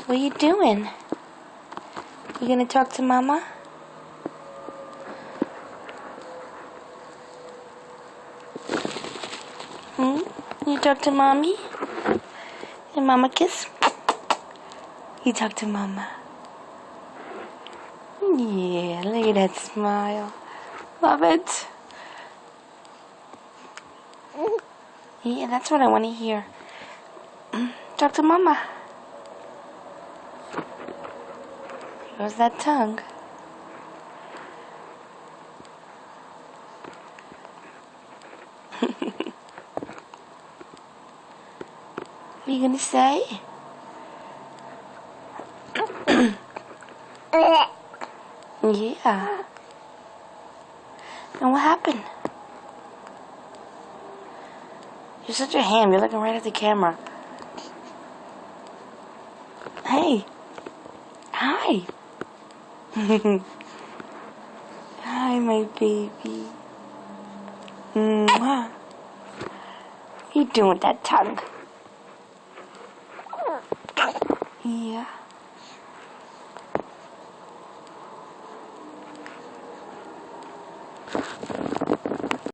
What are you doing? You gonna talk to Mama? You talk to Mommy? And Mama kiss? You talk to Mama? Yeah, look at that smile. Love it. Yeah, that's what I want to hear. Talk to Mama. Where's that tongue? What are you gonna say? Yeah. And what happened? You're such a ham. You're looking right at the camera. Hey. Hi. Hi, my baby. Mwah. What are you doing with that tongue? Yeah.